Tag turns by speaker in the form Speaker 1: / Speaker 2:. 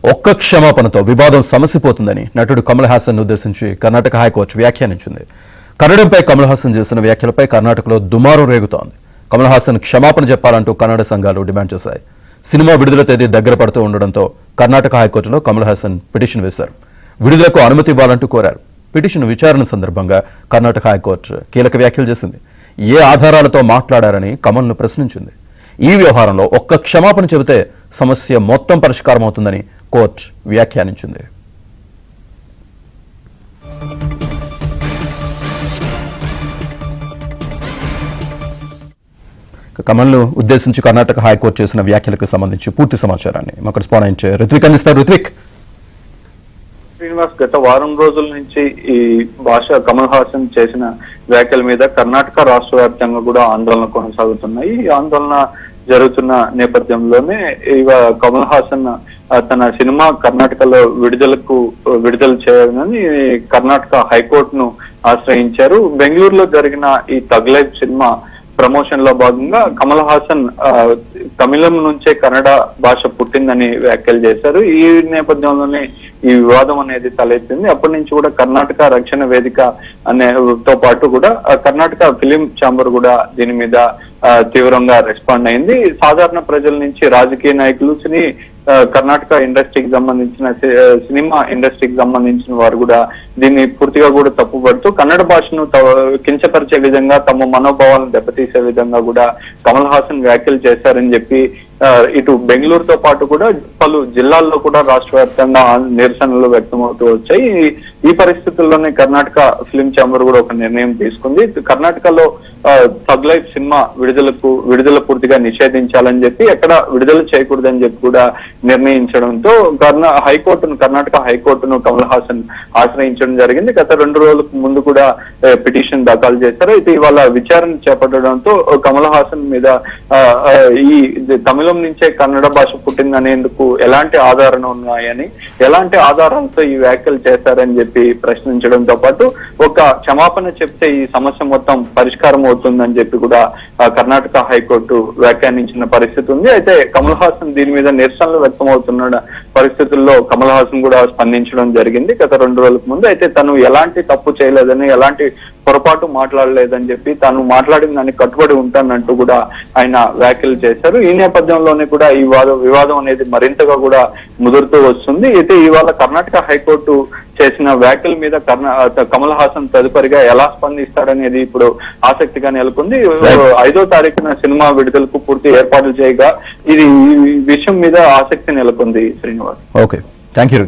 Speaker 1: ఒక్క క్షమాపణతో వివాదం సమసిపోతుందని నటుడు కమల్ హాసన్ ఉద్దేశించి కర్ణాటక హైకోర్టు వ్యాఖ్యానించింది. కన్నడంపై కమల్ హాసన్ చేసిన వ్యాఖ్యలపై కర్ణాటకలో దుమారం రేగుతోంది. కమల్ హాసన్ క్షమాపణ చెప్పాలంటూ కన్నడ సంఘాలు డిమాండ్ చేశాయి. సినిమా విడుదల తేదీ దగ్గర పడుతూ ఉండడంతో కర్ణాటక హైకోర్టులో కమల్ హాసన్ పిటిషన్ వేశారు. విడుదలకు అనుమతి ఇవ్వాలంటూ కోరారు. పిటిషన్ విచారణ సందర్భంగా కర్ణాటక హైకోర్టు కీలక వ్యాఖ్యలు చేసింది. ఏ ఆధారాలతో మాట్లాడారని కమల్ను ప్రశ్నించింది. ఈ వ్యవహారంలో ఒక్క క్షమాపణ చెబితే సమస్య మొత్తం పరిష్కారం అవుతుందని కోర్టు వ్యాఖ్యానించింది. కమల్ను ఉద్దేశించి కర్ణాటక హైకోర్టు చేసిన వ్యాఖ్యలకు సంబంధించి పూర్తి సమాచారాన్ని మా కరెస్పాండెంట్ రిత్విక్ అందిస్తారు. రిత్విక్.
Speaker 2: శ్రీనివాస్, గత వారం రోజుల నుంచి ఈ భాష కమల్ హాసన్ చేసిన వ్యాఖ్యల మీద కర్ణాటక రాష్ట్ర వ్యాప్తంగా కూడా ఆందోళన కొనసాగుతున్నాయి. ఈ ఆందోళన జరుగుతున్న నేపథ్యంలోనే కమల్ హాసన్ తన సినిమా కర్ణాటకలో విడుదల చేయాలని కర్ణాటక హైకోర్టును ఆశ్రయించారు. బెంగళూరులో జరిగిన ఈ తగ్ లైఫ్ సినిమా ప్రమోషన్ లో భాగంగా కమల్ హాసన్ తమిళం నుంచే కన్నడ భాష పుట్టిందని వ్యాఖ్యలు చేశారు. ఈ నేపథ్యంలోనే ఈ వివాదం అనేది తలెత్తింది. అప్పటి నుంచి కూడా కర్ణాటక రక్షణ వేదిక తో పాటు కూడా కర్ణాటక ఫిలిం ఛాంబర్ కూడా దీని మీద తీవ్రంగా రెస్పాండ్ అయింది. సాధారణ ప్రజల నుంచి రాజకీయ నాయకులు, కర్ణాటక ఇండస్ట్రీకి సంబంధించిన సినిమా ఇండస్ట్రీకి సంబంధించిన వారు కూడా దీన్ని పూర్తిగా కూడా తప్పుపడుతూ కన్నడ భాషను కించపరిచే విధంగా తమ మనోభావాలను దెబ్బతీసే విధంగా కూడా కమల్ హాసన్ వ్యాఖ్యలు చేశారని చెప్పి ఇటు బెంగళూరుతో పాటు కూడా పలు జిల్లాల్లో కూడా రాష్ట్ర వ్యాప్తంగా నిరసనలు వ్యక్తమవుతూ వచ్చాయి. ఈ పరిస్థితుల్లోనే కర్ణాటక ఫిలిం ఛాంబర్ కూడా ఒక నిర్ణయం తీసుకుంది. కర్ణాటకలో తగ్ లైఫ్ సినిమా విడుదల పూర్తిగా నిషేధించాలని చెప్పి, ఎక్కడ విడుదల చేయకూడదని చెప్పి కూడా నిర్ణయించడంతో కర్ణాటక హైకోర్టును కమల్ హాసన్ ఆశ్రయించడం జరిగింది. గత 2 రోజుల ముందు కూడా పిటిషన్ దాఖలు చేశారు. అయితే ఇవాళ విచారణ చేపట్టడంతో కమల్ హాసన్ మీద ఈ తమిళం నుంచే కన్నడ భాష పుట్టిందనేందుకు ఎలాంటి ఆధారాలు ఉన్నాయని, ఎలాంటి ఆధారాలతో ఈ వ్యాఖ్యలు చేశారని చెప్పి ప్రశ్నించడంతో పాటు ఒక క్షమాపణ చెప్తే ఈ సమస్య మొత్తం పరిష్కారం అవుతుందని చెప్పి కూడా కర్ణాటక హైకోర్టు వ్యాఖ్యానించిన పరిస్థితి ఉంది. అయితే కమల్ హాసన్ దీని మీద నిరసనలు వ్యక్తమవుతున్న పరిస్థితుల్లో కమల్ హాసన్ కూడా స్పందించడం జరిగింది గత 2 రోజులకు ముందు. అయితే తను ఎలాంటి తప్పు చేయలేదని, ఎలాంటి పొరపాటు మాట్లాడలేదని చెప్పి, తాను మాట్లాడిన దాన్ని కట్టుబడి ఉంటానంటూ కూడా ఆయన వ్యాఖ్యలు చేశారు. ఈ నేపథ్యంలోనే కూడా ఈ వివాదం అనేది మరింతగా కూడా ముదురుతూ వస్తుంది. అయితే ఇవాళ కర్ణాటక హైకోర్టు చేసిన వ్యాఖ్యల మీద కమల్ హాసన్ తదుపరిగా ఎలా స్పందిస్తాడనేది ఇప్పుడు ఆసక్తిగా నెలకొంది. 5వ తారీఖున సినిమా విడుదలకు పూర్తి ఏర్పాట్లు చేయగా ఈ విషయం మీద ఆసక్తి నెలకొంది. శ్రీనివాస్.
Speaker 1: Okay, thank you.